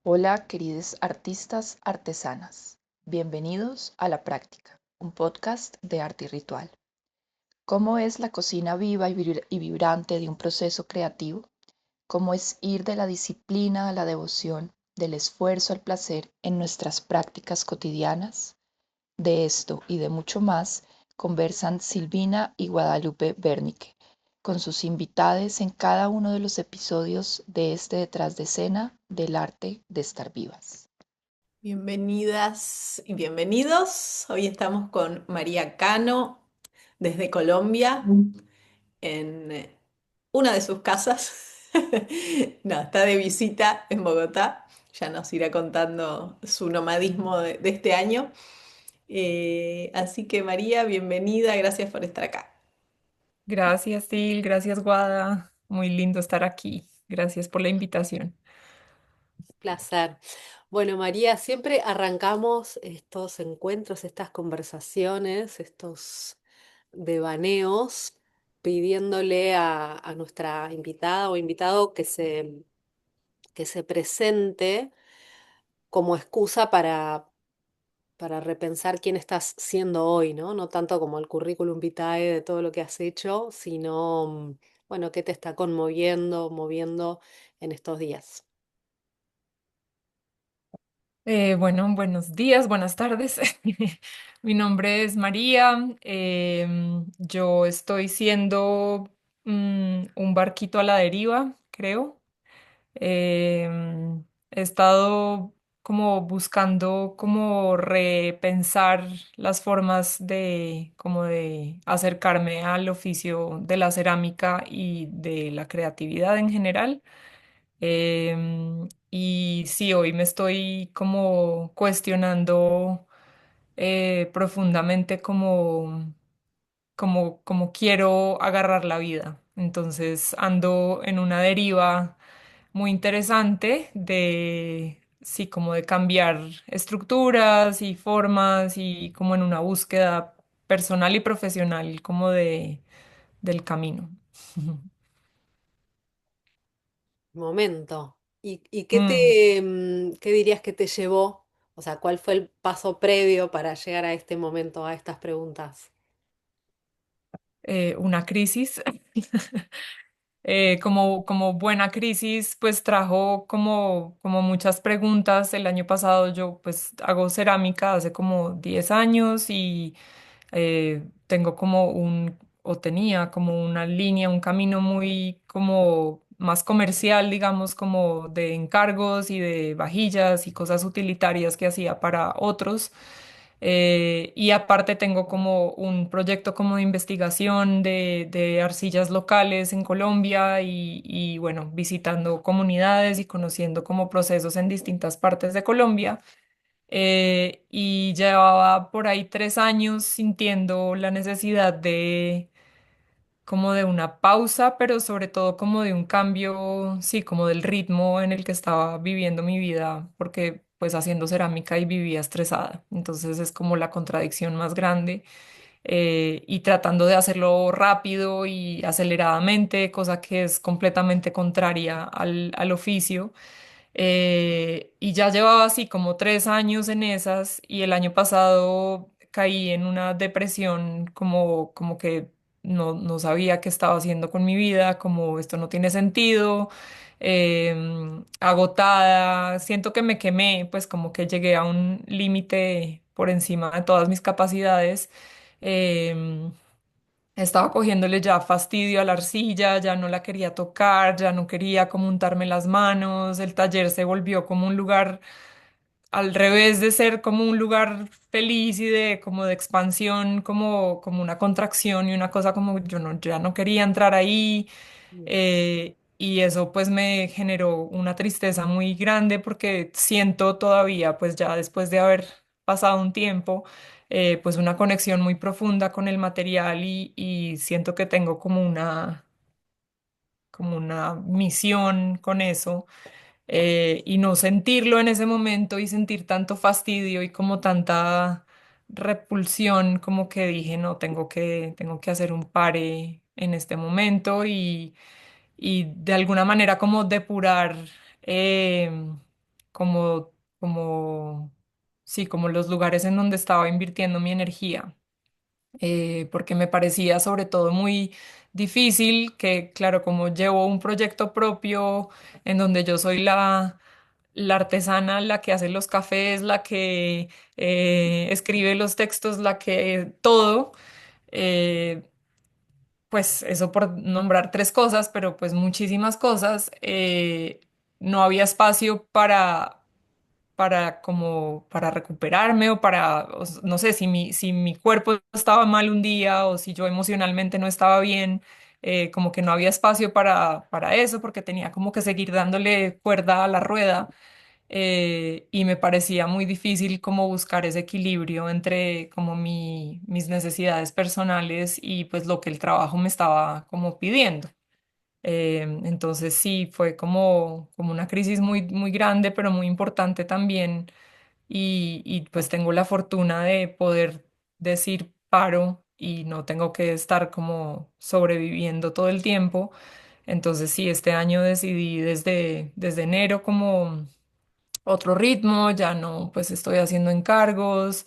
Hola, queridos artistas artesanas. Bienvenidos a La Práctica, un podcast de arte y ritual. ¿Cómo es la cocina viva y vibrante de un proceso creativo? ¿Cómo es ir de la disciplina a la devoción, del esfuerzo al placer en nuestras prácticas cotidianas? De esto y de mucho más conversan Silvina y Guadalupe Bernique con sus invitades en cada uno de los episodios de este Detrás de Escena del arte de estar vivas. Bienvenidas y bienvenidos. Hoy estamos con María Cano desde Colombia en una de sus casas. No, está de visita en Bogotá. Ya nos irá contando su nomadismo de este año. Así que María, bienvenida. Gracias por estar acá. Gracias, Sil, gracias, Guada. Muy lindo estar aquí. Gracias por la invitación. Placer. Bueno, María, siempre arrancamos estos encuentros, estas conversaciones, estos devaneos, pidiéndole a nuestra invitada o invitado que se presente como excusa para repensar quién estás siendo hoy, ¿no? No tanto como el currículum vitae de todo lo que has hecho, sino, bueno, qué te está conmoviendo, moviendo en estos días. Bueno, buenos días, buenas tardes. Mi nombre es María. Yo estoy siendo un barquito a la deriva, creo. He estado como buscando como repensar las formas de como de acercarme al oficio de la cerámica y de la creatividad en general. Y sí, hoy me estoy como cuestionando profundamente como quiero agarrar la vida. Entonces ando en una deriva muy interesante de, sí, como de cambiar estructuras y formas y como en una búsqueda personal y profesional como del camino. Momento. ¿Y qué Mm, qué dirías que te llevó? O sea, ¿cuál fue el paso previo para llegar a este momento, a estas preguntas? una crisis. Como buena crisis, pues trajo como muchas preguntas. El año pasado yo pues hago cerámica hace como 10 años y tengo o tenía como una línea, un camino muy como más comercial, digamos, como de encargos y de vajillas y cosas utilitarias que hacía para otros. Y aparte tengo como un proyecto como de investigación de arcillas locales en Colombia y bueno, visitando comunidades y conociendo como procesos en distintas partes de Colombia. Y llevaba por ahí 3 años sintiendo la necesidad de como de una pausa, pero sobre todo como de un cambio, sí, como del ritmo en el que estaba viviendo mi vida, porque pues haciendo cerámica y vivía estresada. Entonces es como la contradicción más grande y tratando de hacerlo rápido y aceleradamente, cosa que es completamente contraria al oficio. Y ya llevaba así como 3 años en esas y el año pasado caí en una depresión como que no sabía qué estaba haciendo con mi vida, como esto no tiene sentido, agotada, siento que me quemé, pues como que llegué a un límite por encima de todas mis capacidades. em, Estaba cogiéndole ya fastidio a la arcilla, ya no la quería tocar, ya no quería como untarme las manos, el taller se volvió como un lugar, al revés de ser como un lugar feliz y de como de expansión, como una contracción y una cosa como yo no, ya no quería entrar ahí. Mm. Y eso pues me generó una tristeza muy grande porque siento todavía, pues ya después de haber pasado un tiempo, pues una conexión muy profunda con el material y siento que tengo como una misión con eso. Y no sentirlo en ese momento y sentir tanto fastidio y como tanta repulsión, como que dije, no, tengo que hacer un pare en este momento y de alguna manera como depurar. como, como, sí, como los lugares en donde estaba invirtiendo mi energía, porque me parecía sobre todo muy difícil que, claro, como llevo un proyecto propio en donde yo soy la artesana, la que hace los cafés, la que escribe los textos, la que todo. eh, pues eso por nombrar tres cosas, pero pues muchísimas cosas, no había espacio para como para recuperarme o para, no sé, si mi cuerpo estaba mal un día o si yo emocionalmente no estaba bien, como que no había espacio para eso porque tenía como que seguir dándole cuerda a la rueda. Y me parecía muy difícil como buscar ese equilibrio entre como mis necesidades personales y pues lo que el trabajo me estaba como pidiendo. Entonces sí, fue como una crisis muy grande, pero muy importante también. Y pues tengo la fortuna de poder decir paro y no tengo que estar como sobreviviendo todo el tiempo. Entonces sí, este año decidí desde enero como otro ritmo, ya no, pues estoy haciendo encargos,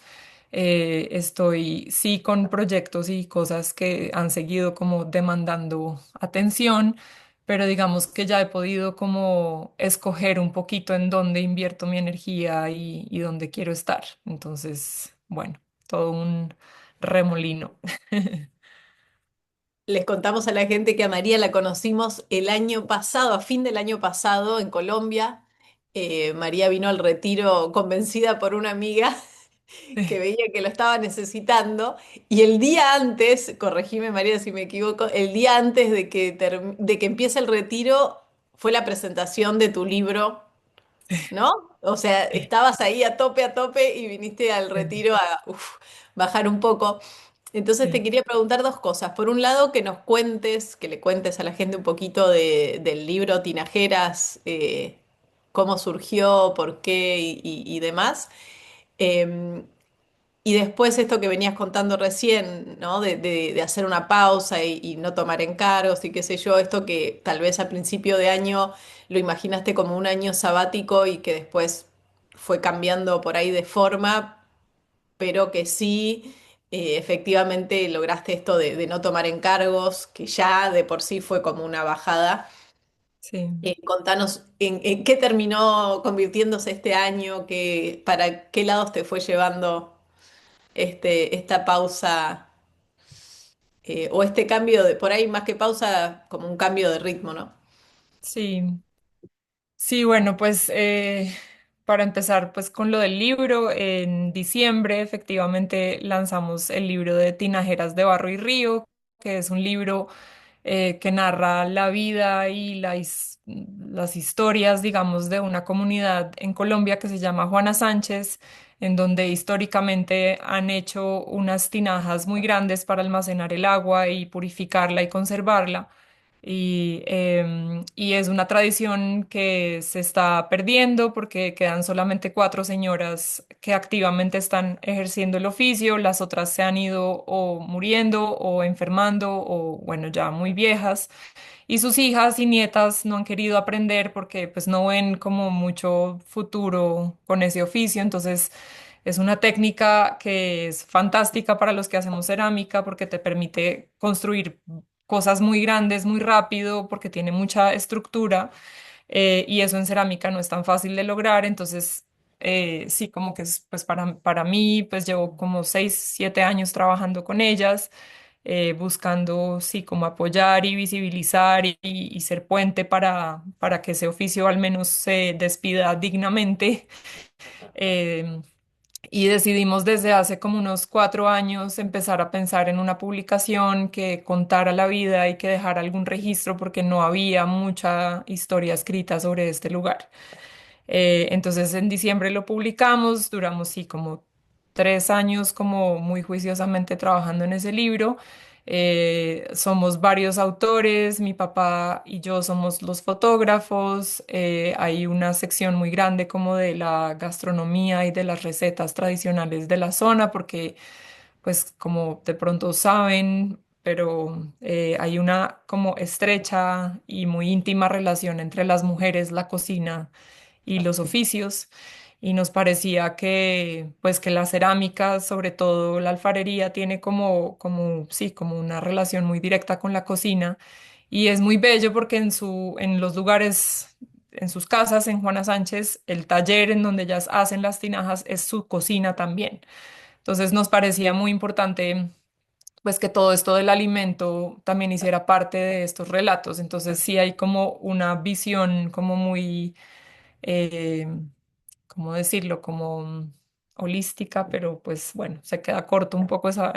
estoy sí con proyectos y cosas que han seguido como demandando atención, pero digamos que ya he podido como escoger un poquito en dónde invierto mi energía y dónde quiero estar. Entonces, bueno, todo un remolino. Les contamos a la gente que a María la conocimos el año pasado, a fin del año pasado, en Colombia. María vino al retiro convencida por una amiga que Sí, veía que lo estaba necesitando. Y el día antes, corregime María si me equivoco, el día antes de que empiece el retiro fue la presentación de tu libro, ¿no? O sea, sí, estabas ahí a tope y viniste al sí, retiro a bajar un poco. Entonces te sí. quería preguntar dos cosas. Por un lado, que nos cuentes, que le cuentes a la gente un poquito del libro Tinajeras, cómo surgió, por qué y demás. Eh, y después esto que venías contando recién, ¿no? De hacer una pausa y no tomar encargos y qué sé yo, esto que tal vez al principio de año lo imaginaste como un año sabático y que después fue cambiando por ahí de forma, pero que sí, efectivamente lograste esto de no tomar encargos, que ya de por sí fue como una bajada. Sí. Contanos en qué terminó convirtiéndose este año, para qué lados te fue llevando esta pausa, o este cambio de, por ahí más que pausa, como un cambio de ritmo, ¿no? Sí. Sí, bueno, pues para empezar pues con lo del libro, en diciembre efectivamente lanzamos el libro de Tinajeras de Barro y Río, que es un libro que narra la vida y las historias, digamos, de una comunidad en Colombia que se llama Juana Sánchez, en donde históricamente han hecho unas tinajas muy grandes para almacenar el agua y purificarla y conservarla. Y es una tradición que se está perdiendo porque quedan solamente cuatro señoras que activamente están ejerciendo el oficio, las otras se han ido o muriendo o enfermando o bueno, ya muy viejas. Y sus hijas y nietas no han querido aprender porque pues no ven como mucho futuro con ese oficio. Entonces es una técnica que es fantástica para los que hacemos cerámica porque te permite construir cosas muy grandes muy rápido porque tiene mucha estructura, y eso en cerámica no es tan fácil de lograr. Entonces sí, como que pues para mí pues llevo como 6, 7 años trabajando con ellas, buscando, sí, como apoyar y visibilizar y ser puente para que ese oficio al menos se despida dignamente. Em, y decidimos desde hace como unos 4 años empezar a pensar en una publicación que contara la vida y que dejara algún registro porque no había mucha historia escrita sobre este lugar. Entonces en diciembre lo publicamos, duramos sí como 3 años como muy juiciosamente trabajando en ese libro. Somos varios autores, mi papá y yo somos los fotógrafos, hay una sección muy grande como de la gastronomía y de las recetas tradicionales de la zona, porque pues como de pronto saben, pero hay una como estrecha y muy íntima relación entre las mujeres, la cocina y los oficios. Y nos parecía que, pues, que la cerámica, sobre todo la alfarería, tiene sí, como una relación muy directa con la cocina. Y es muy bello porque en los lugares, en sus casas, en Juana Sánchez, el taller en donde ellas hacen las tinajas es su cocina también. Entonces nos parecía muy importante pues que todo esto del alimento también hiciera parte de estos relatos. Entonces sí hay como una visión como muy, eh, ¿cómo decirlo? Como holística, pero pues bueno, se queda corto un poco esa,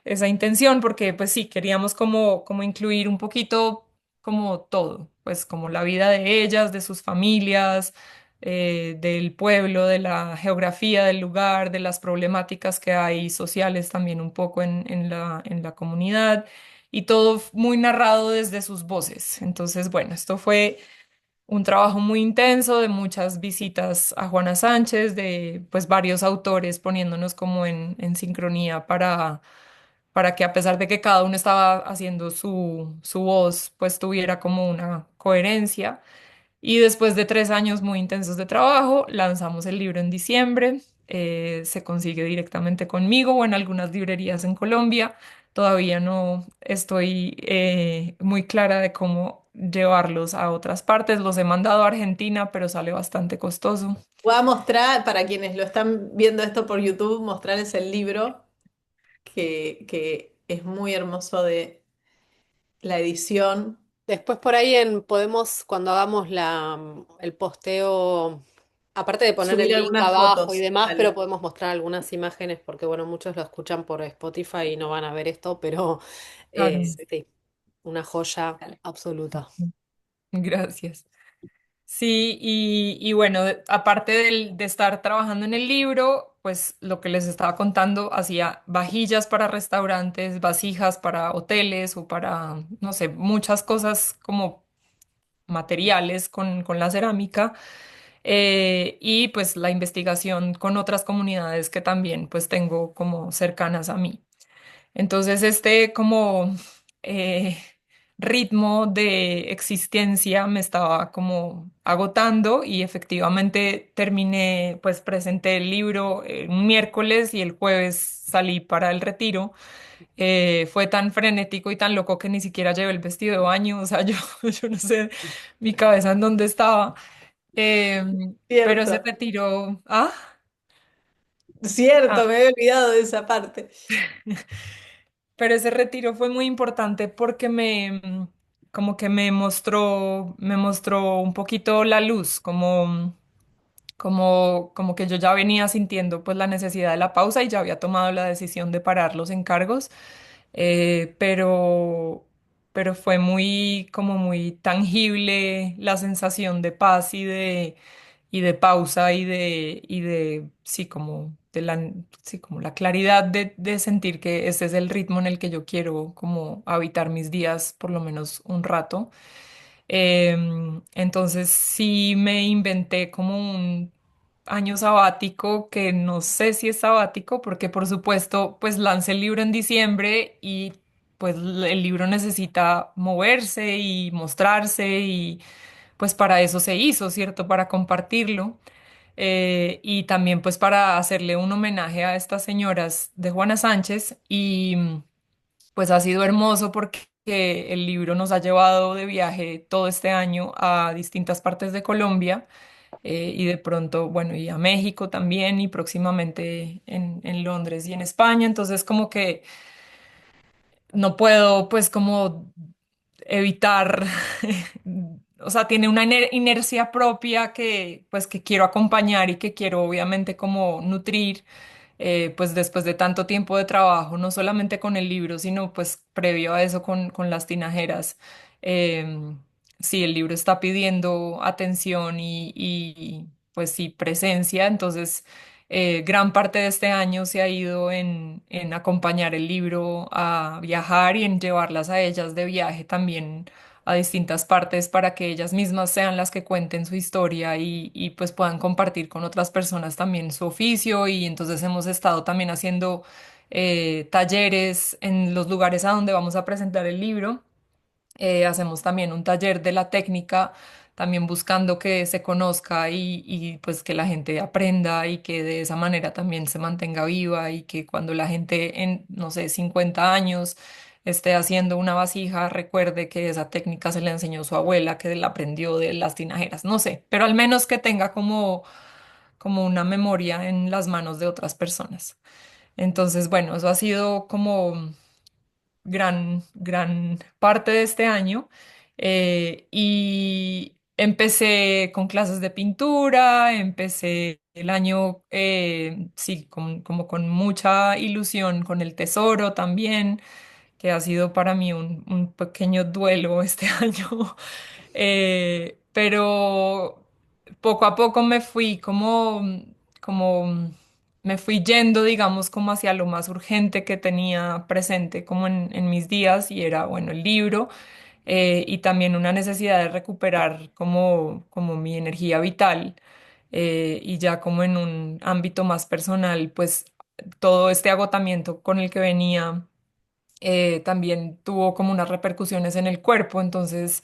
esa intención porque pues sí, queríamos como incluir un poquito como todo, pues como la vida de ellas, de sus familias, del pueblo, de la geografía del lugar, de las problemáticas que hay sociales también un poco en la comunidad y todo muy narrado desde sus voces. Entonces, bueno, esto fue un trabajo muy intenso de muchas visitas a Juana Sánchez, de pues varios autores poniéndonos como en sincronía para que a pesar de que cada uno estaba haciendo su voz, pues tuviera como una coherencia. Y después de 3 años muy intensos de trabajo, lanzamos el libro en diciembre. Se consigue directamente conmigo o en algunas librerías en Colombia. Todavía no estoy muy clara de cómo llevarlos a otras partes. Los he mandado a Argentina, pero sale bastante costoso. Voy a mostrar, para quienes lo están viendo esto por YouTube, mostrarles el libro que es muy hermoso de la edición. Después por ahí podemos, cuando hagamos el posteo, aparte de poner Subir el link algunas abajo y fotos. demás, pero Dale, podemos mostrar algunas imágenes porque, bueno, muchos lo escuchan por Spotify y no van a ver esto, pero Claro. sí, una joya absoluta. Gracias. Sí, y bueno, aparte de estar trabajando en el libro, pues lo que les estaba contando, hacía vajillas para restaurantes, vasijas para hoteles o para, no sé, muchas cosas como materiales con la cerámica. Y pues la investigación con otras comunidades que también pues tengo como cercanas a mí. Entonces, este como eh, ritmo de existencia me estaba como agotando y efectivamente terminé, pues presenté el libro un miércoles y el jueves salí para el retiro. Fue tan frenético y tan loco que ni siquiera llevé el vestido de baño, o sea, yo no sé mi cabeza en dónde estaba. Pero ese cierto, retiro, cierto, ah, me había olvidado de esa parte. pero ese retiro fue muy importante porque como que me mostró un poquito la luz, como que yo ya venía sintiendo pues la necesidad de la pausa y ya había tomado la decisión de parar los encargos, eh, pero, pero fue como muy tangible la sensación de paz y de pausa sí, sí, como la claridad de sentir que ese es el ritmo en el que yo quiero como habitar mis días por lo menos un rato. Entonces sí me inventé como un año sabático que no sé si es sabático porque por supuesto pues lancé el libro en diciembre y pues el libro necesita moverse y mostrarse y pues para eso se hizo, ¿cierto? Para compartirlo. Y también pues para hacerle un homenaje a estas señoras de Juana Sánchez y pues ha sido hermoso porque el libro nos ha llevado de viaje todo este año a distintas partes de Colombia y de pronto, bueno, y a México también y próximamente en Londres y en España. Entonces como que no puedo pues como evitar, o sea, tiene una inercia propia que pues que quiero acompañar y que quiero obviamente como nutrir, pues después de tanto tiempo de trabajo, no solamente con el libro, sino pues previo a eso con las tinajeras. Em, sí, el libro está pidiendo atención pues sí, presencia, entonces gran parte de este año se ha ido en acompañar el libro a viajar y en llevarlas a ellas de viaje también a distintas partes para que ellas mismas sean las que cuenten su historia y pues puedan compartir con otras personas también su oficio y entonces hemos estado también haciendo talleres en los lugares a donde vamos a presentar el libro. Hacemos también un taller de la técnica también buscando que se conozca pues que la gente aprenda y que de esa manera también se mantenga viva y que cuando la gente en, no sé, 50 años esté haciendo una vasija, recuerde que esa técnica se le enseñó su abuela, que la aprendió de las tinajeras, no sé, pero al menos que tenga como una memoria en las manos de otras personas. Entonces, bueno, eso ha sido como gran parte de este año. Y empecé con clases de pintura, empecé el año, sí, como con mucha ilusión, con el tesoro también, que ha sido para mí un pequeño duelo este año. Pero poco a poco me fui como me fui yendo, digamos, como hacia lo más urgente que tenía presente como en mis días y era, bueno, el libro y también una necesidad de recuperar como mi energía vital y ya como en un ámbito más personal, pues todo este agotamiento con el que venía también tuvo como unas repercusiones en el cuerpo, entonces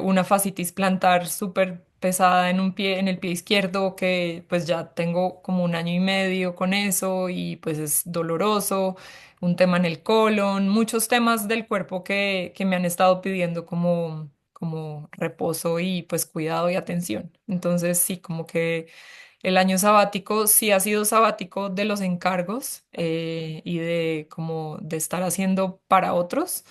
una fascitis plantar súper pesada en un pie, en el pie izquierdo, que pues ya tengo como un año y medio con eso y pues es doloroso, un tema en el colon, muchos temas del cuerpo que me han estado pidiendo como reposo y pues cuidado y atención. Entonces sí, como que el año sabático sí ha sido sabático de los encargos y de como de estar haciendo para otros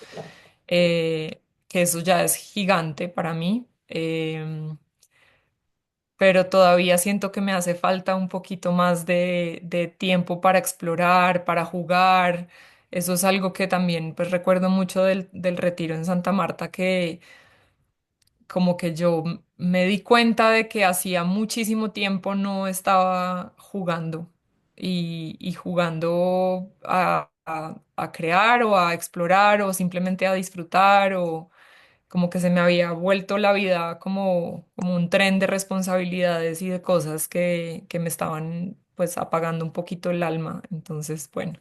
que eso ya es gigante para mí, pero todavía siento que me hace falta un poquito más de tiempo para explorar, para jugar. Eso es algo que también pues recuerdo mucho del retiro en Santa Marta, que como que yo me di cuenta de que hacía muchísimo tiempo no estaba jugando y jugando a crear o a explorar o simplemente a disfrutar o como que se me había vuelto la vida como un tren de responsabilidades y de cosas que me estaban pues apagando un poquito el alma. Entonces, bueno,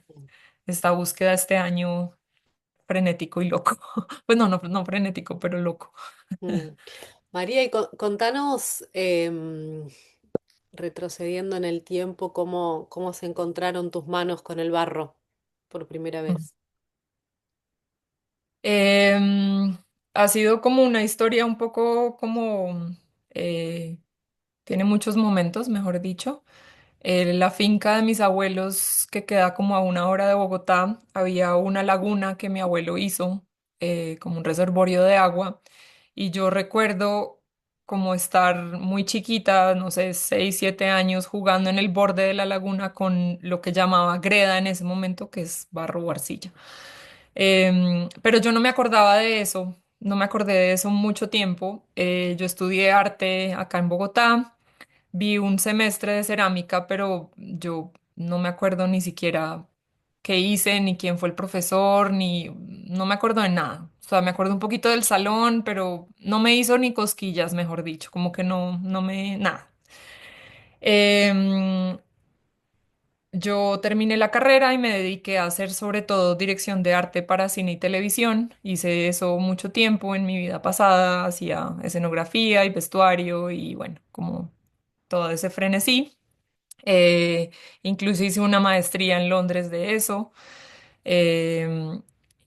esta búsqueda este año frenético y loco. Pues no frenético, pero loco. Mm. María, y contanos, retrocediendo en el tiempo, cómo se encontraron tus manos con el barro por primera vez. Em, ha sido como una historia un poco eh, tiene muchos momentos, mejor dicho. La finca de mis abuelos, que queda como a una hora de Bogotá, había una laguna que mi abuelo hizo, como un reservorio de agua. Y yo recuerdo como estar muy chiquita, no sé, 6, 7 años, jugando en el borde de la laguna con lo que llamaba greda en ese momento, que es barro o arcilla. Pero yo no me acordaba de eso, no me acordé de eso mucho tiempo. Yo estudié arte acá en Bogotá. Vi un semestre de cerámica, pero yo no me acuerdo ni siquiera qué hice, ni quién fue el profesor, ni no me acuerdo de nada. O sea, me acuerdo un poquito del salón, pero no me hizo ni cosquillas, mejor dicho, como que nada. Em, yo terminé la carrera y me dediqué a hacer sobre todo dirección de arte para cine y televisión. Hice eso mucho tiempo en mi vida pasada, hacía escenografía y vestuario y bueno, como todo ese frenesí. Eh, incluso hice una maestría en Londres de eso. em,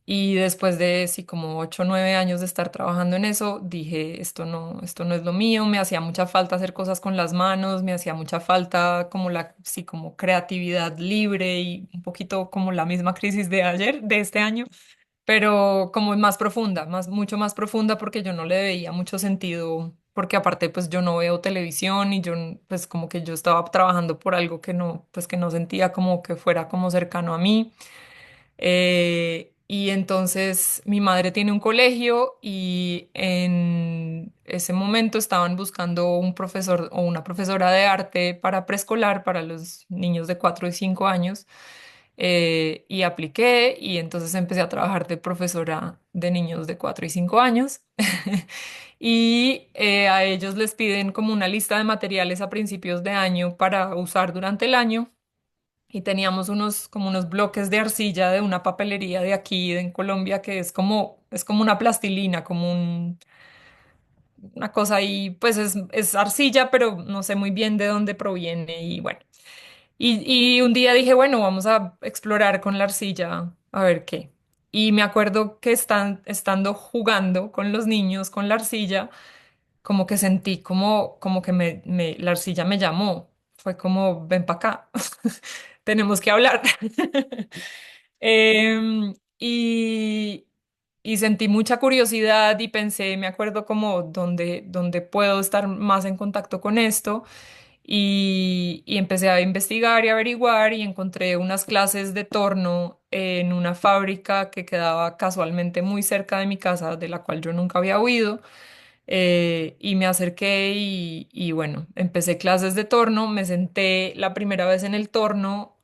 y después de sí, como 8 o 9 años de estar trabajando en eso, dije, esto no es lo mío, me hacía mucha falta hacer cosas con las manos, me hacía mucha falta como sí, como creatividad libre y un poquito como la misma crisis de ayer, de este año, pero como más profunda, mucho más profunda porque yo no le veía mucho sentido, porque aparte pues yo no veo televisión y yo pues como que yo estaba trabajando por algo pues que no sentía como que fuera como cercano a mí. Y entonces mi madre tiene un colegio y en ese momento estaban buscando un profesor o una profesora de arte para preescolar para los niños de 4 y 5 años. Y apliqué y entonces empecé a trabajar de profesora de niños de 4 y 5 años. Y a ellos les piden como una lista de materiales a principios de año para usar durante el año y teníamos como unos bloques de arcilla de una papelería de aquí en Colombia que es como una plastilina, una cosa ahí, pues es arcilla, pero no sé muy bien de dónde proviene y bueno. Y un día dije, bueno, vamos a explorar con la arcilla a ver qué. Y me acuerdo que estando jugando con los niños con la arcilla, como que sentí como que la arcilla me llamó. Fue como, ven para acá, tenemos que hablar. Em, y, y sentí mucha curiosidad y pensé, me acuerdo como dónde puedo estar más en contacto con esto. Y empecé a investigar y averiguar y encontré unas clases de torno en una fábrica que quedaba casualmente muy cerca de mi casa, de la cual yo nunca había oído. Y me acerqué y bueno, empecé clases de torno, me senté la primera vez en el torno,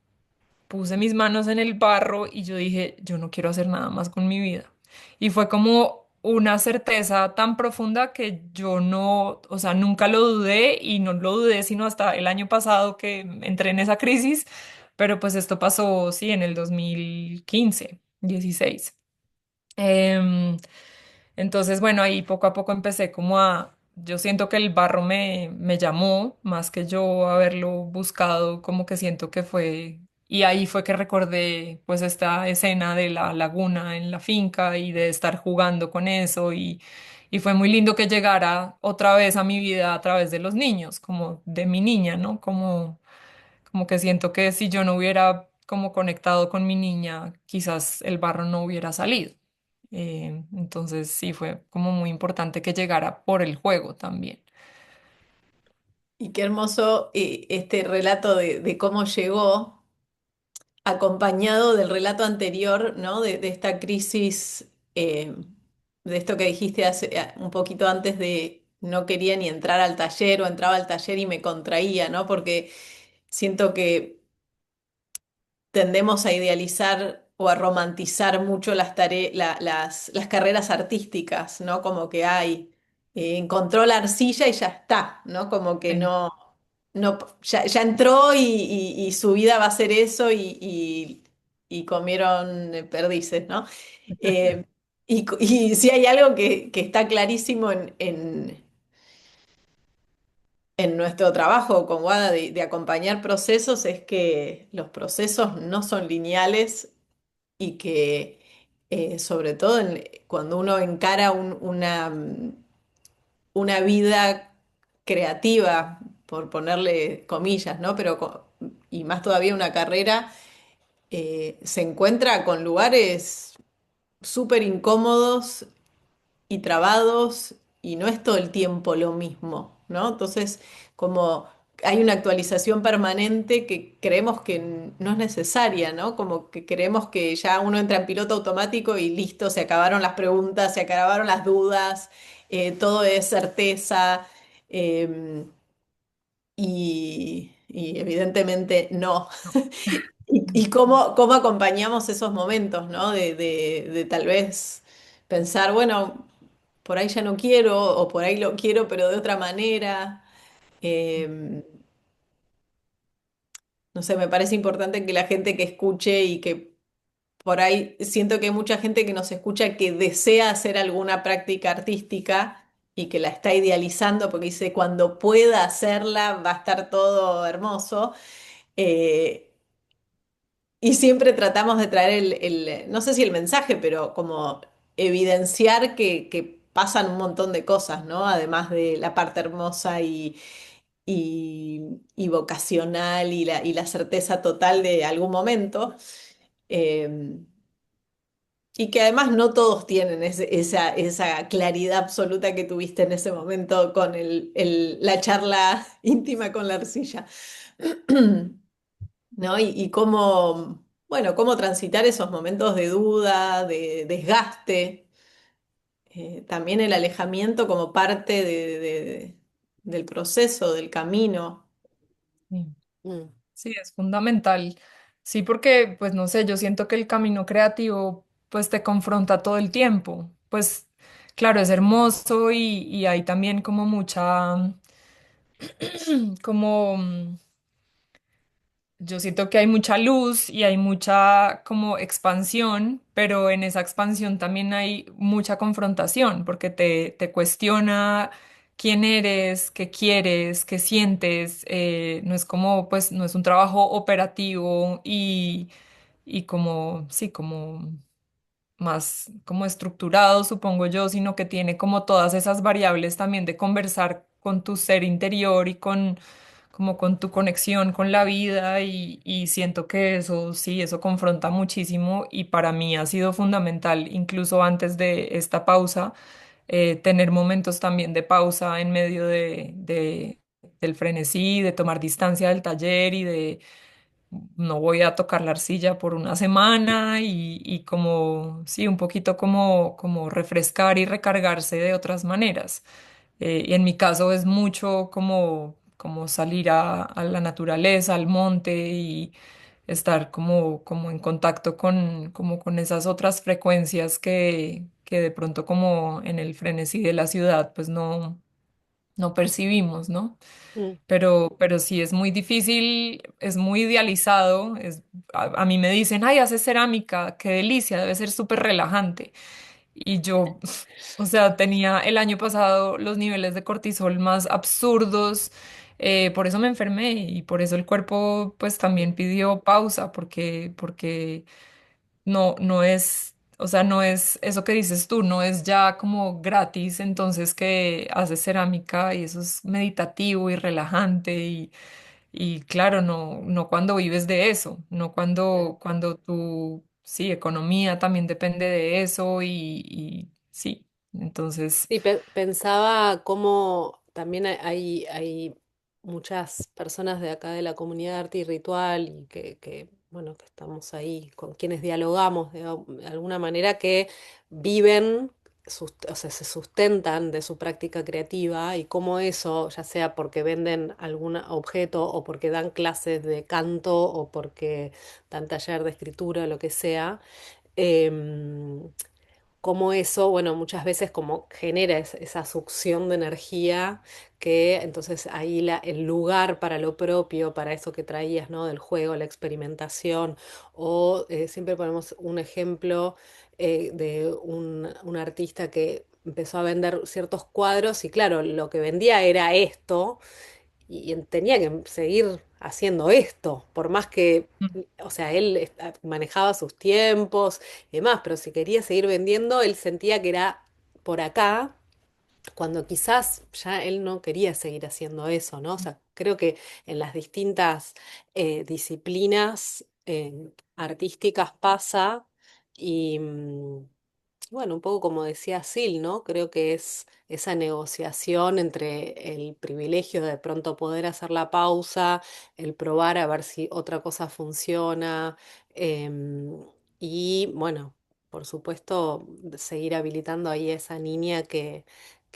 puse mis manos en el barro y yo dije, yo no quiero hacer nada más con mi vida. Y fue como una certeza tan profunda que yo no, o sea, nunca lo dudé y no lo dudé sino hasta el año pasado que entré en esa crisis, pero pues esto pasó, sí, en el 2015, 16. Em, entonces, bueno, ahí poco a poco empecé como yo siento que el barro me llamó más que yo haberlo buscado, como que siento que fue, y ahí fue que recordé pues esta escena de la laguna en la finca y de estar jugando con eso y fue muy lindo que llegara otra vez a mi vida a través de los niños, como de mi niña, ¿no? Como que siento que si yo no hubiera como conectado con mi niña, quizás el barro no hubiera salido. Entonces sí fue como muy importante que llegara por el juego también. Y qué hermoso este relato de cómo llegó, acompañado del relato anterior, ¿no? De esta crisis, de esto que dijiste un poquito antes de no quería ni entrar al taller o entraba al taller y me contraía, ¿no? Porque siento que tendemos a idealizar o a romantizar mucho las carreras artísticas, ¿no? Como que encontró la arcilla y ya está, ¿no? Como que Sí. ya entró y su vida va a ser eso y comieron perdices, ¿no? Eh, y sí hay algo que está clarísimo en nuestro trabajo con WADA de acompañar procesos, es que los procesos no son lineales y que sobre todo cuando uno encara una vida creativa, por ponerle comillas, ¿no? Y más todavía una carrera, se encuentra con lugares súper incómodos y trabados y no es todo el tiempo lo mismo, ¿no? Entonces, como hay una actualización permanente que creemos que no es necesaria, ¿no? Como que creemos que ya uno entra en piloto automático y listo, se acabaron las preguntas, se acabaron las dudas, todo es certeza. eh, y evidentemente no. No. Y cómo acompañamos esos momentos, ¿no? De tal vez pensar, bueno, por ahí ya no quiero, o por ahí lo quiero, pero de otra manera. Eh, no sé, me parece importante que la gente que escuche y que por ahí siento que hay mucha gente que nos escucha que desea hacer alguna práctica artística y que la está idealizando porque dice, cuando pueda hacerla va a estar todo hermoso. Eh, Y siempre tratamos de traer no sé si el mensaje, pero como evidenciar que pasan un montón de cosas, ¿no? Además de la parte hermosa y vocacional y la certeza total de algún momento. Eh, y que además no todos tienen esa claridad absoluta que tuviste en ese momento con la charla íntima con la arcilla. ¿No? Y cómo, bueno, cómo transitar esos momentos de duda, de desgaste, también el alejamiento como parte del proceso, del camino. Sí. Mm. Sí, es fundamental. Sí, porque, pues no sé, yo siento que el camino creativo, pues te confronta todo el tiempo. Pues, claro, es hermoso y hay también como mucha, como yo siento que hay mucha luz y hay mucha como expansión, pero en esa expansión también hay mucha confrontación porque te cuestiona quién eres, qué quieres, qué sientes. No es como, pues, no es un trabajo operativo y como, sí, como más como estructurado, supongo yo, sino que tiene como todas esas variables también de conversar con tu ser interior y con como con tu conexión con la vida y siento que eso sí, eso confronta muchísimo y para mí ha sido fundamental, incluso antes de esta pausa, tener momentos también de pausa en medio del frenesí, de tomar distancia del taller y de no voy a tocar la arcilla por una semana y como, sí, un poquito como refrescar y recargarse de otras maneras. Y en mi caso es mucho como salir a la naturaleza, al monte y estar como en contacto como con esas otras frecuencias que de pronto como en el frenesí de la ciudad pues no percibimos, ¿no? Mm, Pero sí es muy difícil, es muy idealizado. A mí me dicen, ay, haces cerámica, qué delicia, debe ser súper relajante. Y yo, o sea, tenía el año pasado los niveles de cortisol más absurdos, por eso me enfermé y por eso el cuerpo pues también pidió pausa, porque no es, o sea, no es eso que dices tú, no es ya como gratis, entonces que haces cerámica y eso es meditativo y relajante y claro, no cuando vives de eso, no claro. cuando tu, sí, economía también depende de eso y sí, entonces, Sí, pensaba cómo también hay muchas personas de acá de la comunidad de arte y ritual y bueno, que estamos ahí, con quienes dialogamos de alguna manera, que viven, o sea, se sustentan de su práctica creativa y cómo eso, ya sea porque venden algún objeto o porque dan clases de canto o porque dan taller de escritura o lo que sea, em, cómo eso, bueno, muchas veces como genera esa succión de energía que entonces ahí el lugar para lo propio, para eso que traías, ¿no? Del juego, la experimentación, o siempre ponemos un ejemplo de un artista que empezó a vender ciertos cuadros y claro, lo que vendía era esto y tenía que seguir haciendo esto, por más que, mm, o sea, él manejaba sus tiempos y demás, pero si quería seguir vendiendo, él sentía que era por acá, cuando quizás ya él no quería seguir haciendo eso, ¿no? O sea, creo que en las distintas disciplinas artísticas pasa y, bueno, un poco como decía Sil, ¿no? Creo que es esa negociación entre el privilegio de pronto poder hacer la pausa, el probar a ver si otra cosa funciona, em, y bueno, por supuesto, seguir habilitando ahí a esa niña que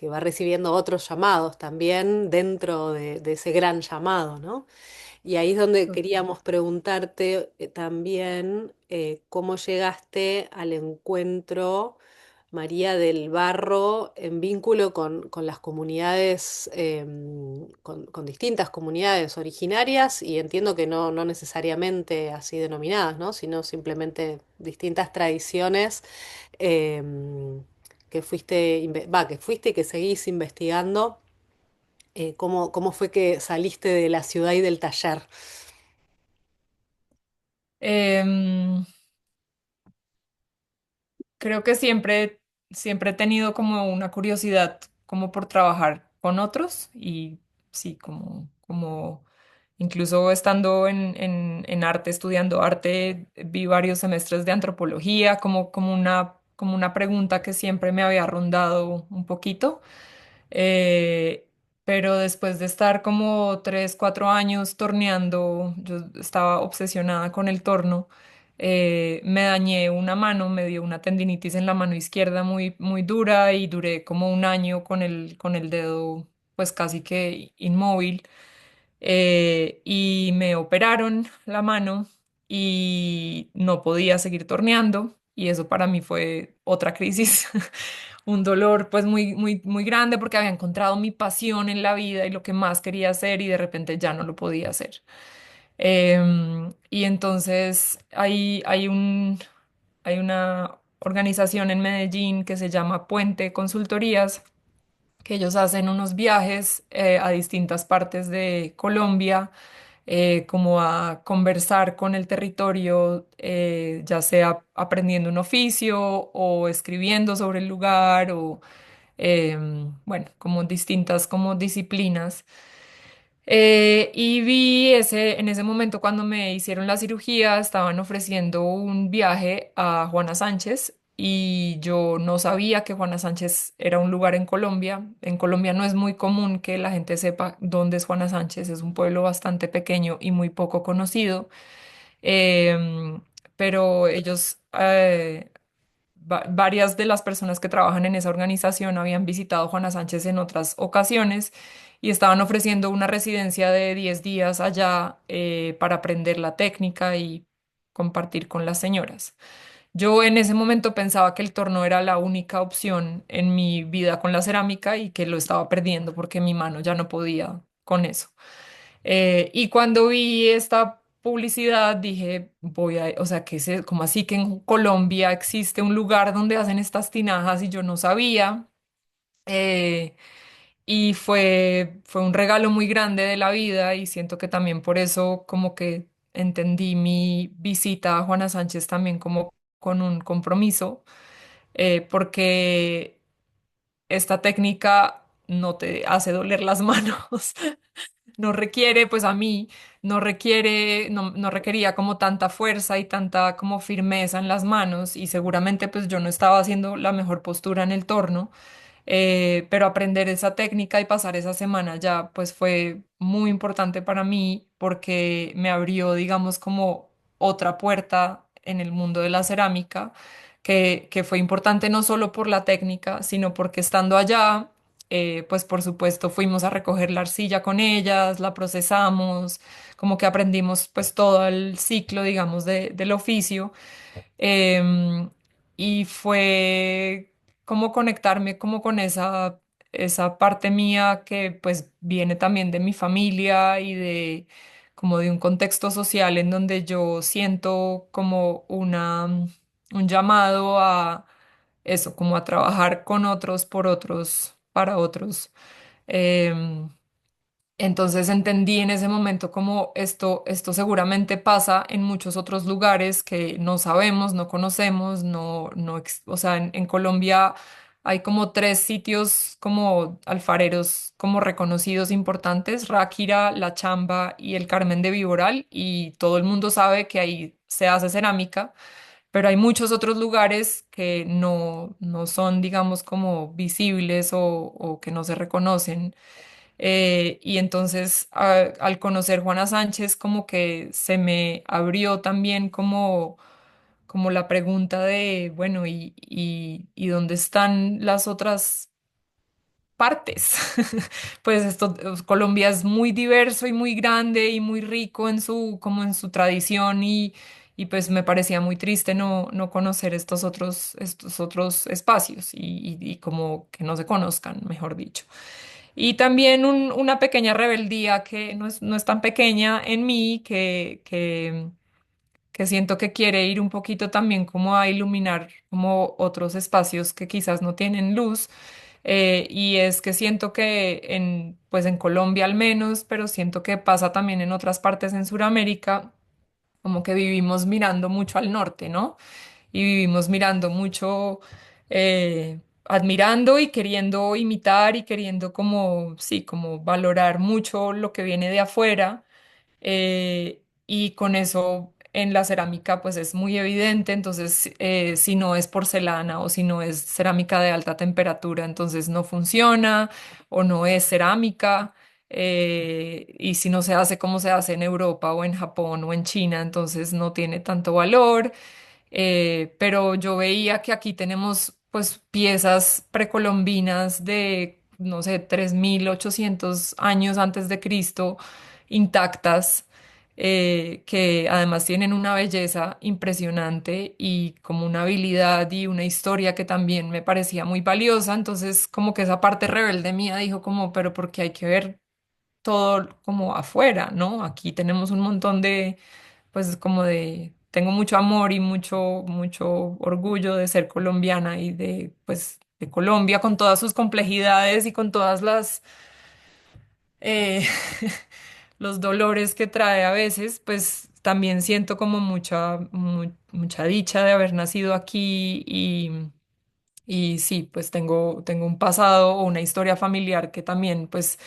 va recibiendo otros llamados también dentro de ese gran llamado, ¿no? Y ahí es donde total. queríamos preguntarte también cómo llegaste al encuentro, María, del barro en vínculo con las comunidades, con distintas comunidades originarias y entiendo que no necesariamente así denominadas, ¿no? Sino simplemente distintas tradiciones que fuiste, que fuiste y que seguís investigando. ¿Cómo fue que saliste de la ciudad y del taller? Em, creo que siempre he tenido como una curiosidad como por trabajar con otros y sí, como incluso estando en arte, estudiando arte, vi varios semestres de antropología, como una pregunta que siempre me había rondado un poquito. Eh, pero después de estar como 3, 4 años torneando, yo estaba obsesionada con el torno. Me dañé una mano, me dio una tendinitis en la mano izquierda muy dura y duré como un año con el dedo pues casi que inmóvil. Y me operaron la mano y no podía seguir torneando y eso para mí fue otra crisis, un dolor pues muy grande porque había encontrado mi pasión en la vida y lo que más quería hacer y de repente ya no lo podía hacer. Y entonces hay una organización en Medellín que se llama Puente Consultorías, que ellos hacen unos viajes a distintas partes de Colombia, como a conversar con el territorio, ya sea aprendiendo un oficio o escribiendo sobre el lugar o, bueno, como distintas como disciplinas. Y vi en ese momento cuando me hicieron la cirugía, estaban ofreciendo un viaje a Juana Sánchez y yo no sabía que Juana Sánchez era un lugar en Colombia. En Colombia no es muy común que la gente sepa dónde es Juana Sánchez, es un pueblo bastante pequeño y muy poco conocido. Em, pero ellos, varias de las personas que trabajan en esa organización habían visitado Juana Sánchez en otras ocasiones y estaban ofreciendo una residencia de 10 días allá, para aprender la técnica y compartir con las señoras. Yo en ese momento pensaba que el torno era la única opción en mi vida con la cerámica y que lo estaba perdiendo porque mi mano ya no podía con eso. Y cuando vi esta publicidad dije, o sea, ¿cómo así que en Colombia existe un lugar donde hacen estas tinajas y yo no sabía? Eh, y fue un regalo muy grande de la vida y siento que también por eso como que entendí mi visita a Juana Sánchez también como con un compromiso, porque esta técnica no te hace doler las manos. No requiere, pues a mí, no requería como tanta fuerza y tanta como firmeza en las manos y seguramente pues yo no estaba haciendo la mejor postura en el torno, pero aprender esa técnica y pasar esa semana ya pues fue muy importante para mí porque me abrió, digamos, como otra puerta en el mundo de la cerámica, que fue importante no solo por la técnica, sino porque estando allá, pues por supuesto fuimos a recoger la arcilla con ellas, la procesamos, como que aprendimos pues todo el ciclo, digamos, del oficio. Em, y fue como conectarme como con esa parte mía que pues viene también de mi familia y de como de un contexto social en donde yo siento como un llamado a eso, como a trabajar con otros, por otros, para otros. Em, entonces entendí en ese momento como esto seguramente pasa en muchos otros lugares que no sabemos, no conocemos, o sea, en Colombia hay como tres sitios como alfareros como reconocidos importantes, Ráquira, La Chamba y el Carmen de Viboral, y todo el mundo sabe que ahí se hace cerámica, pero hay muchos otros lugares que no son, digamos, como visibles o que no se reconocen. Y entonces al conocer Juana Sánchez como que se me abrió también como la pregunta de, bueno, ¿y dónde están las otras partes? Pues Colombia es muy diverso y muy grande y muy rico como en su tradición y pues me parecía muy triste no conocer estos otros espacios y como que no se conozcan, mejor dicho. Y también una pequeña rebeldía que no es tan pequeña en mí, que siento que quiere ir un poquito también como a iluminar como otros espacios que quizás no tienen luz. Y es que siento que pues en Colombia al menos, pero siento que pasa también en otras partes en Sudamérica, como que vivimos mirando mucho al norte, ¿no? Y vivimos mirando mucho, admirando y queriendo imitar y queriendo como, sí, como valorar mucho lo que viene de afuera. Y con eso en la cerámica pues es muy evidente, entonces si no es porcelana o si no es cerámica de alta temperatura, entonces no funciona o no es cerámica. Y si no se hace como se hace en Europa o en Japón o en China, entonces no tiene tanto valor. Pero yo veía que aquí tenemos pues piezas precolombinas de, no sé, 3.800 años antes de Cristo, intactas, que además tienen una belleza impresionante y como una habilidad y una historia que también me parecía muy valiosa. Entonces como que esa parte rebelde mía dijo como, pero porque hay que ver todo como afuera, ¿no? Aquí tenemos un montón de, pues como de, tengo mucho amor y mucho orgullo de ser colombiana y de, pues, de Colombia con todas sus complejidades y con todas las, eh, los dolores que trae a veces, pues también siento como mucha dicha de haber nacido aquí y sí, pues tengo un pasado o una historia familiar que también pues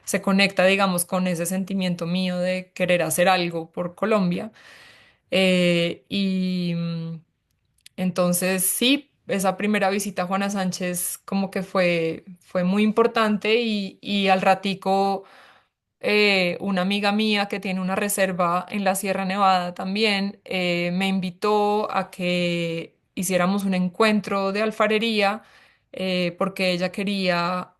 se conecta, digamos, con ese sentimiento mío de querer hacer algo por Colombia. Entonces sí, esa primera visita a Juana Sánchez como que fue muy importante y al ratico una amiga mía que tiene una reserva en la Sierra Nevada también me invitó a que hiciéramos un encuentro de alfarería porque ella quería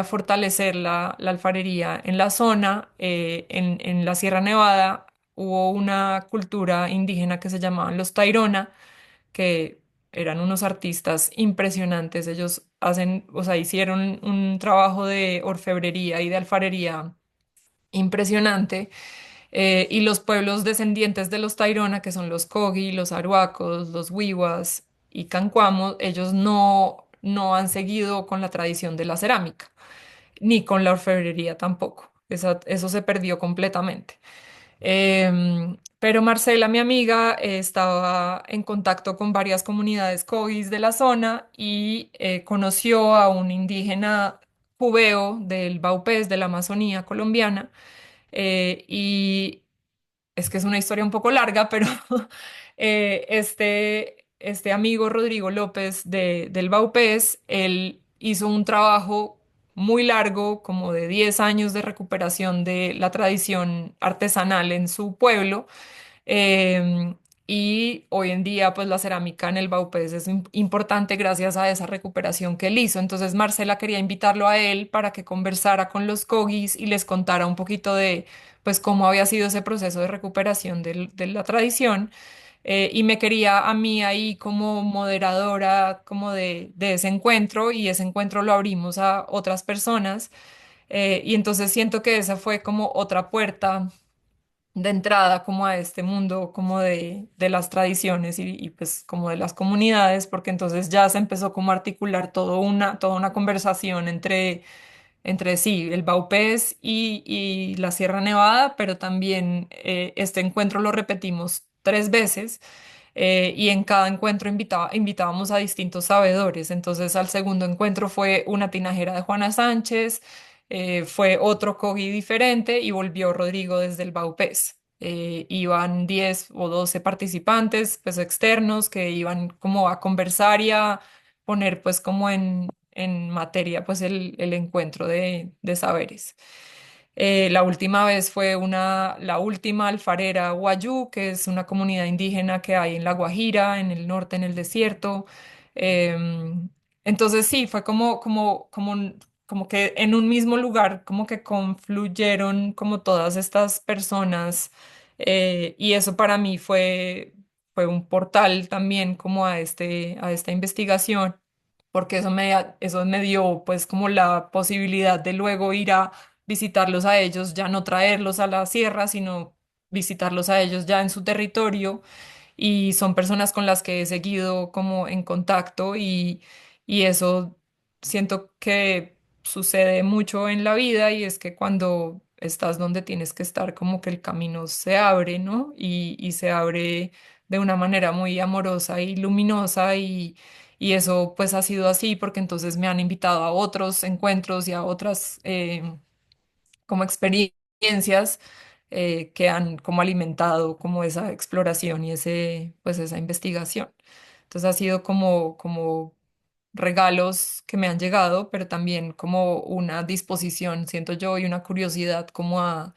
fortalecer la alfarería en la zona. En la Sierra Nevada hubo una cultura indígena que se llamaban los Tairona, que eran unos artistas impresionantes. Ellos hacen, o sea, hicieron un trabajo de orfebrería y de alfarería impresionante. Y los pueblos descendientes de los Tairona, que son los Kogi, los Aruacos, los Wiwas y Cancuamos, ellos no han seguido con la tradición de la cerámica, ni con la orfebrería tampoco. Eso se perdió completamente. Pero Marcela, mi amiga, estaba en contacto con varias comunidades Kogis de la zona y conoció a un indígena jubeo del Baupés, de la Amazonía colombiana, y es que es una historia un poco larga, pero este amigo Rodrigo López del Baupés, él hizo un trabajo muy largo, como de 10 años de recuperación de la tradición artesanal en su pueblo. Em, y hoy en día, pues la cerámica en el Baupés es importante gracias a esa recuperación que él hizo. Entonces, Marcela quería invitarlo a él para que conversara con los Kogis y les contara un poquito de, pues, cómo había sido ese proceso de recuperación de la tradición. Y me quería a mí ahí como moderadora, como de ese encuentro, y ese encuentro lo abrimos a otras personas. Y entonces siento que esa fue como otra puerta de entrada como a este mundo como de las tradiciones y, pues como de las comunidades, porque entonces ya se empezó como a articular toda una conversación entre sí, el Baupés y la Sierra Nevada, pero también este encuentro lo repetimos 3 veces. Y en cada encuentro invitábamos a distintos sabedores. Entonces, al segundo encuentro fue una tinajera de Juana Sánchez, fue otro Cogi diferente y volvió Rodrigo desde el Baupés. Iban 10 o 12 participantes, pues externos, que iban como a conversar y a poner pues como en materia pues el encuentro de saberes. La última vez fue la última alfarera Wayuu, que es una comunidad indígena que hay en La Guajira, en el norte, en el desierto. Em, entonces sí, fue como que en un mismo lugar, como que confluyeron como todas estas personas, y eso para mí fue un portal también como a esta investigación, porque eso me dio pues como la posibilidad de luego ir a visitarlos a ellos, ya no traerlos a la sierra, sino visitarlos a ellos ya en su territorio. Y son personas con las que he seguido como en contacto y eso siento que sucede mucho en la vida, y es que cuando estás donde tienes que estar, como que el camino se abre, ¿no? Y se abre de una manera muy amorosa y luminosa, y eso pues ha sido así porque entonces me han invitado a otros encuentros y a otras como experiencias que han como alimentado como esa exploración y pues esa investigación. Entonces ha sido como regalos que me han llegado, pero también como una disposición, siento yo, y una curiosidad como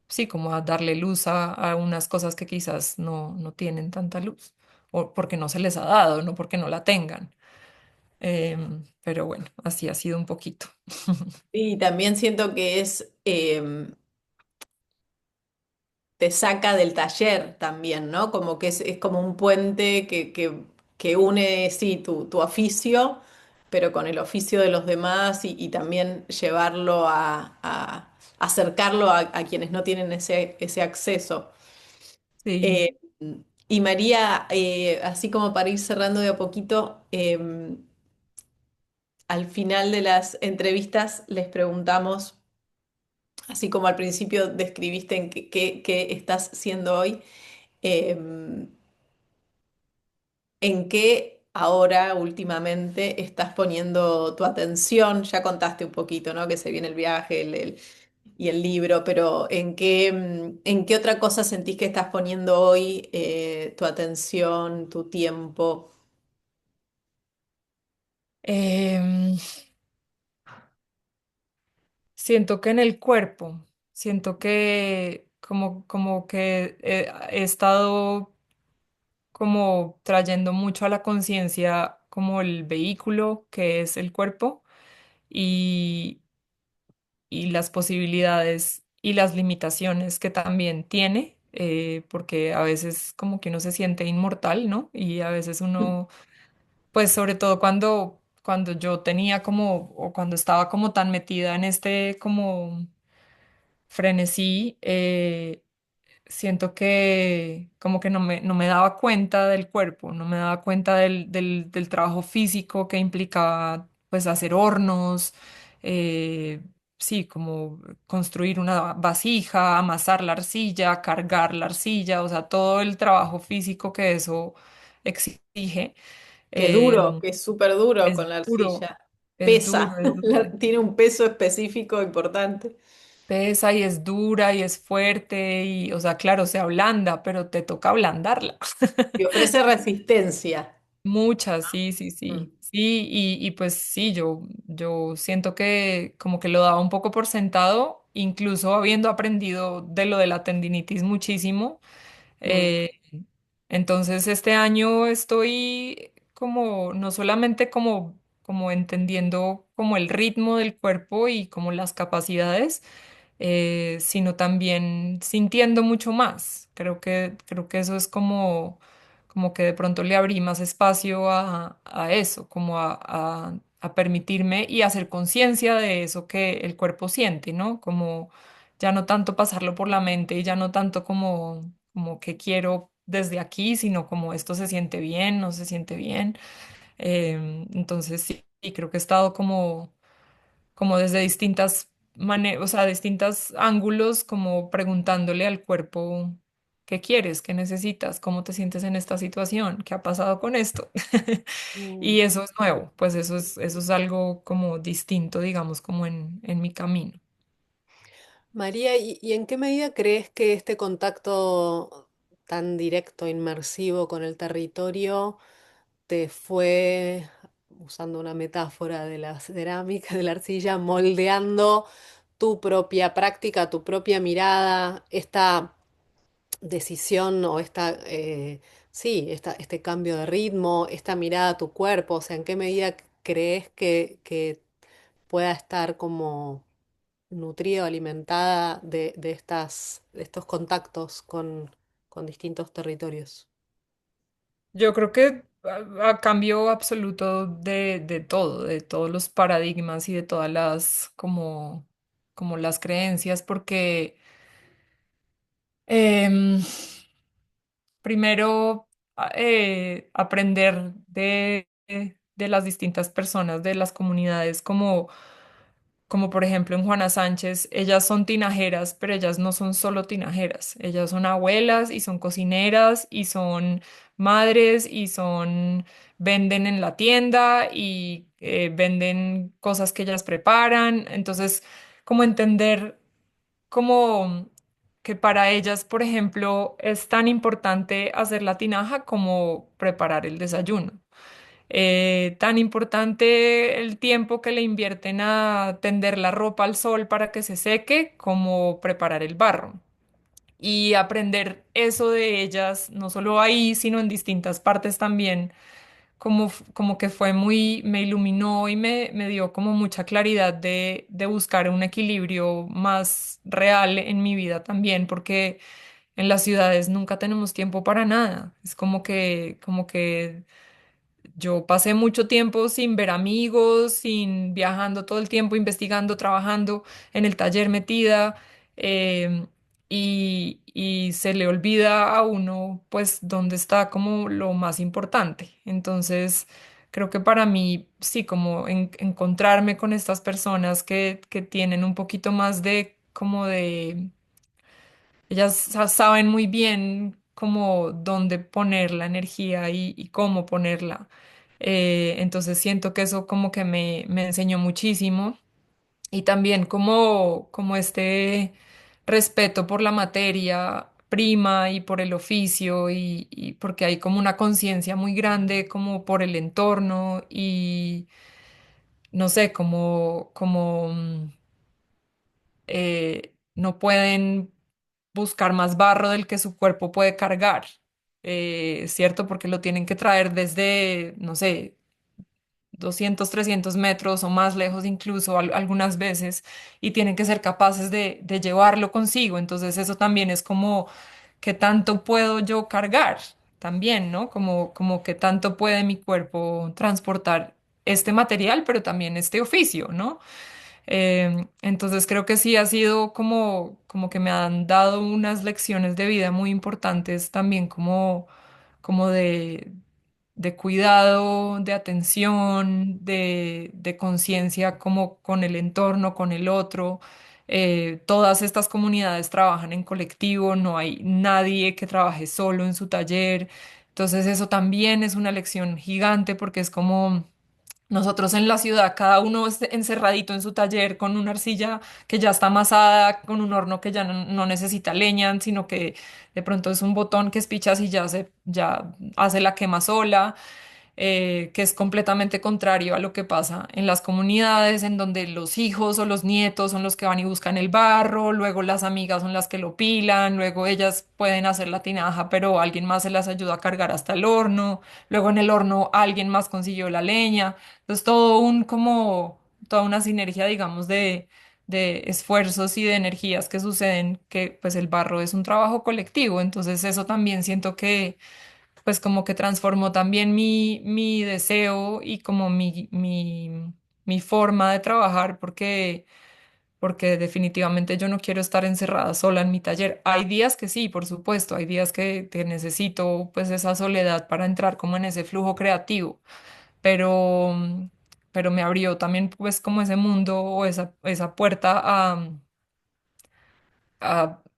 sí, como a darle luz a unas cosas que quizás no tienen tanta luz, o porque no se les ha dado, no porque no la tengan. Pero bueno, así ha sido un poquito. Y también siento que te saca del taller también, ¿no? Como que es como un puente que une, sí, tu oficio pero con el oficio de los demás y también llevarlo acercarlo a quienes no tienen ese acceso. Sí. Eh, y María, así como para ir cerrando de a poquito, al final de las entrevistas les preguntamos, así como al principio describiste en qué estás siendo hoy, em, ¿en qué ahora últimamente estás poniendo tu atención? Ya contaste un poquito, ¿no? Que se viene el viaje y el libro, pero ¿en qué otra cosa sentís que estás poniendo hoy tu atención, tu tiempo? Em, Siento que en el cuerpo, siento que como que he estado como trayendo mucho a la conciencia como el vehículo que es el cuerpo y, y las posibilidades y las limitaciones que también tiene, porque a veces como que uno se siente inmortal, ¿no? Y a veces uno, pues sobre todo cuando yo tenía como, o cuando estaba como tan metida en este como frenesí, siento que como que no me daba cuenta del cuerpo, no me daba cuenta del trabajo físico que implicaba pues hacer hornos, eh, sí, como construir una vasija, amasar la arcilla, cargar la arcilla, o sea, todo el trabajo físico que eso exige. Qué duro, em, que es súper duro es con la duro, arcilla. es duro, Pesa, es duro. tiene un peso específico importante. Pesa y es dura y es fuerte y, o sea, claro, se ablanda, pero te toca ablandarla. Y ofrece resistencia. Muchas, sí, sí, Mm, sí. Sí, y pues sí, yo siento que como que lo daba un poco por sentado, incluso habiendo aprendido de lo de la tendinitis muchísimo. mm, eh, entonces este año estoy como, no solamente como entendiendo como el ritmo del cuerpo y como las capacidades, sino también sintiendo mucho más. Creo que eso es como que de pronto le abrí más espacio a eso, como a permitirme y hacer conciencia de eso que el cuerpo siente, ¿no? Como ya no tanto pasarlo por la mente y ya no tanto como que quiero desde aquí, sino como esto se siente bien, no se siente bien. Entonces sí, y creo que he estado como desde distintas maneras, o sea, distintos ángulos, como preguntándole al cuerpo, ¿qué quieres? ¿Qué necesitas? ¿Cómo te sientes en esta situación? ¿Qué ha pasado con esto? Mm. Y eso es nuevo, pues eso es algo como distinto, digamos, como en mi camino. María, y en qué medida crees que este contacto tan directo, inmersivo con el territorio te fue, usando una metáfora de la cerámica, de la arcilla, moldeando tu propia práctica, tu propia mirada, esta decisión o sí, este cambio de ritmo, esta mirada a tu cuerpo? O sea, ¿en qué medida crees que pueda estar como nutrida o alimentada de estos contactos con distintos territorios? Yo creo que a cambio absoluto de todo, de todos los paradigmas y de todas las como las creencias, porque em, primero aprender de las distintas personas, de las comunidades, como por ejemplo en Juana Sánchez, ellas son tinajeras, pero ellas no son solo tinajeras, ellas son abuelas y son cocineras y son madres y venden en la tienda y venden cosas que ellas preparan. Entonces, como entender como que para ellas, por ejemplo, es tan importante hacer la tinaja como preparar el desayuno. Tan importante el tiempo que le invierten a tender la ropa al sol para que se seque como preparar el barro. Y aprender eso de ellas, no solo ahí, sino en distintas partes también, como que fue muy, me iluminó y me dio como mucha claridad de buscar un equilibrio más real en mi vida también, porque en las ciudades nunca tenemos tiempo para nada. Es como que yo pasé mucho tiempo sin ver amigos, sin viajando todo el tiempo, investigando, trabajando en el taller metida, em, y se le olvida a uno pues dónde está como lo más importante. Entonces, creo que para mí sí, como encontrarme con estas personas que tienen un poquito más de como de ellas saben muy bien cómo dónde poner la energía y cómo ponerla. Entonces siento que eso como que me enseñó muchísimo y también como este respeto por la materia prima y por el oficio y porque hay como una conciencia muy grande como por el entorno y no sé, no pueden buscar más barro del que su cuerpo puede cargar, ¿cierto? Porque lo tienen que traer desde, no sé, 200 300 metros o más lejos incluso algunas veces y tienen que ser capaces de llevarlo consigo. Entonces eso también es como qué tanto puedo yo cargar también, ¿no? Como qué tanto puede mi cuerpo transportar este material, pero también este oficio, ¿no? Entonces creo que sí ha sido como que me han dado unas lecciones de vida muy importantes también como de cuidado, de atención, de conciencia como con el entorno, con el otro. Todas estas comunidades trabajan en colectivo, no hay nadie que trabaje solo en su taller. Entonces eso también es una lección gigante porque es como nosotros en la ciudad, cada uno encerradito en su taller con una arcilla que ya está amasada, con un horno que ya no necesita leña, sino que de pronto es un botón que espichas y ya hace la quema sola, que es completamente contrario a lo que pasa en las comunidades, en donde los hijos o los nietos son los que van y buscan el barro, luego las amigas son las que lo pilan, luego ellas pueden hacer la tinaja, pero alguien más se las ayuda a cargar hasta el horno, luego en el horno alguien más consiguió la leña. Entonces todo toda una sinergia, digamos, de esfuerzos y de energías que suceden, que pues el barro es un trabajo colectivo, entonces eso también siento que pues como que transformó también mi deseo y como mi forma de trabajar porque definitivamente yo no quiero estar encerrada sola en mi taller. Hay días que sí, por supuesto, hay días que necesito pues esa soledad para entrar como en ese flujo creativo, pero, pero me abrió también pues como ese mundo o esa puerta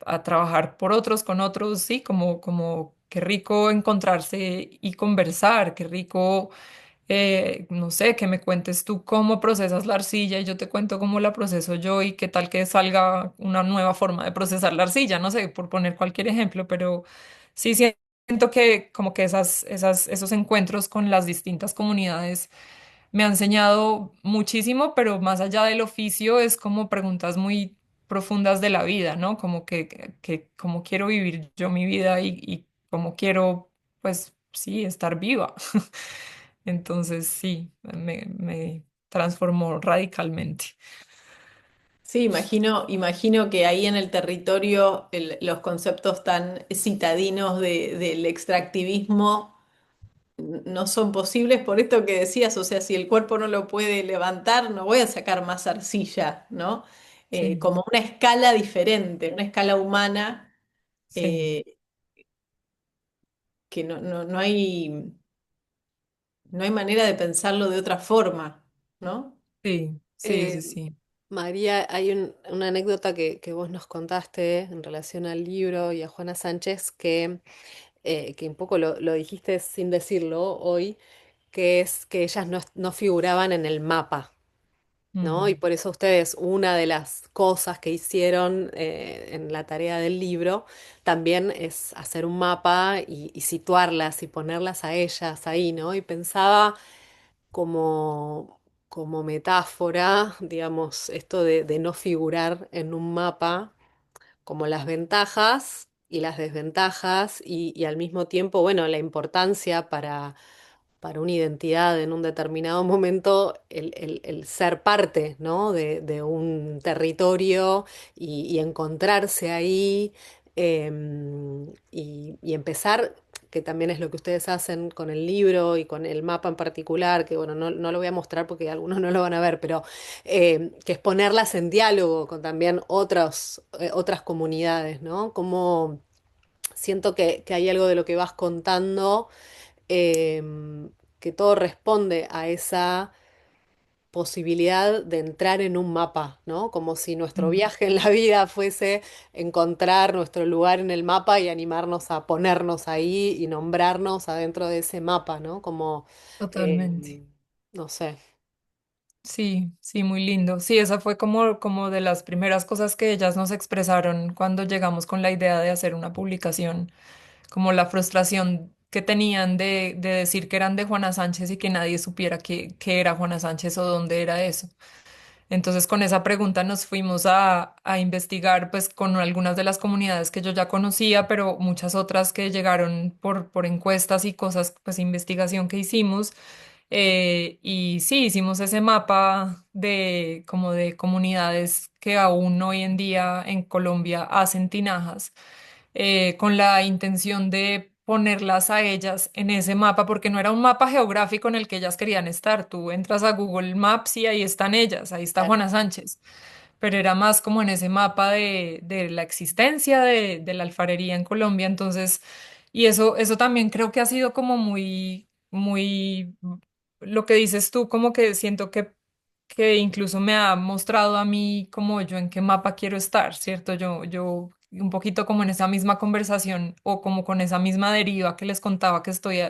a trabajar por otros, con otros, sí, como qué rico encontrarse y conversar, qué rico, no sé, que me cuentes tú cómo procesas la arcilla y yo te cuento cómo la proceso yo y qué tal que salga una nueva forma de procesar la arcilla, no sé, por poner cualquier ejemplo, pero sí siento que como que esos encuentros con las distintas comunidades me ha enseñado muchísimo, pero más allá del oficio es como preguntas muy profundas de la vida, ¿no? Como que cómo quiero vivir yo mi vida y cómo quiero, pues sí, estar viva. Entonces sí, me transformó radicalmente. Sí, imagino que ahí en el territorio los conceptos tan citadinos del extractivismo no son posibles por esto que decías, o sea, si el cuerpo no lo puede levantar, no voy a sacar más arcilla, ¿no? Sí, Como una escala diferente, una escala humana, sí, eh, que no hay manera de pensarlo de otra forma, ¿no? sí, sí, sí, Eh, sí. María, hay una anécdota que vos nos contaste en relación al libro y a Juana Sánchez que un poco lo dijiste sin decirlo hoy, que es que ellas no figuraban en el mapa, ¿no? Y Mm, por eso ustedes, una de las cosas que hicieron en la tarea del libro también es hacer un mapa y situarlas y ponerlas a ellas ahí, ¿no? Y pensaba como, como metáfora, digamos, esto de no figurar en un mapa, como las ventajas y las desventajas y al mismo tiempo, bueno, la importancia para una identidad en un determinado momento el ser parte, ¿no? de un territorio y encontrarse ahí y empezar. que también es lo que ustedes hacen con el libro y con el mapa en particular, que bueno, no lo voy a mostrar porque algunos no lo van a ver, pero que es ponerlas en diálogo con también otras comunidades, ¿no? Como siento que hay algo de lo que vas contando, que todo responde a esa posibilidad de entrar en un mapa, ¿no? Como si nuestro Mm, viaje en la vida fuese encontrar nuestro lugar en el mapa y animarnos a ponernos ahí y nombrarnos adentro de ese mapa, ¿no? Como, totalmente. eh, no sé. Sí, sí, muy lindo. Sí, esa fue como de las primeras cosas que ellas nos expresaron cuando llegamos con la idea de hacer una publicación, como la frustración que tenían de decir que eran de Juana Sánchez y que nadie supiera qué era Juana Sánchez o dónde era eso. Entonces, con esa pregunta nos fuimos a investigar, pues, con algunas de las comunidades que yo ya conocía, pero muchas otras que llegaron por encuestas y cosas, pues, investigación que hicimos. Y sí, hicimos ese mapa de como de comunidades que aún hoy en día en Colombia hacen tinajas, con la intención de ponerlas a ellas en ese mapa, porque no era un mapa geográfico en el que ellas querían estar. Tú entras a Google Maps y ahí están ellas, ahí está Claro. Juana Sánchez, pero era más como en ese mapa de la existencia de la alfarería en Colombia. Entonces, y eso también creo que ha sido como muy, lo que dices tú, como que siento que incluso me ha mostrado a mí como yo en qué mapa quiero estar, ¿cierto? Yo un poquito como en esa misma conversación o como con esa misma deriva que les contaba que estoy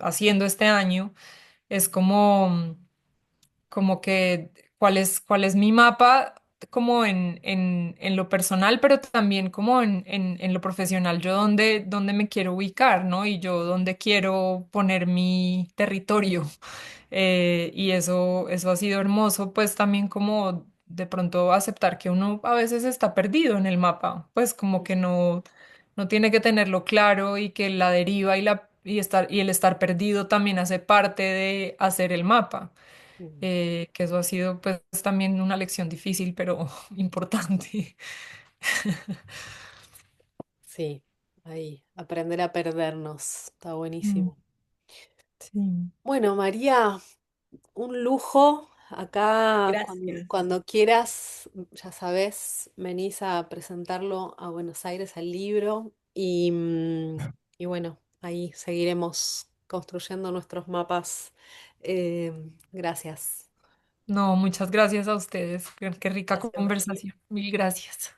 haciendo este año, es como que cuál es mi mapa como en lo personal, pero también como en lo profesional, yo dónde me quiero ubicar, ¿no? Y yo dónde quiero poner mi territorio. Y eso ha sido hermoso, pues también como de pronto aceptar que uno a veces está perdido en el mapa, pues como que no tiene que tenerlo claro y que la deriva y el estar perdido también hace parte de hacer el mapa. Mm. Que eso ha sido pues también una lección difícil, pero importante. Sí, ahí, aprender a perdernos, está Mm, buenísimo. sí. Bueno, María, un lujo. Acá, Gracias. cuando quieras, ya sabes, venís a presentarlo a Buenos Aires al libro y bueno, ahí seguiremos construyendo nuestros mapas. Gracias. No, muchas gracias a ustedes. Qué rica Gracias, María. conversación. Mil gracias.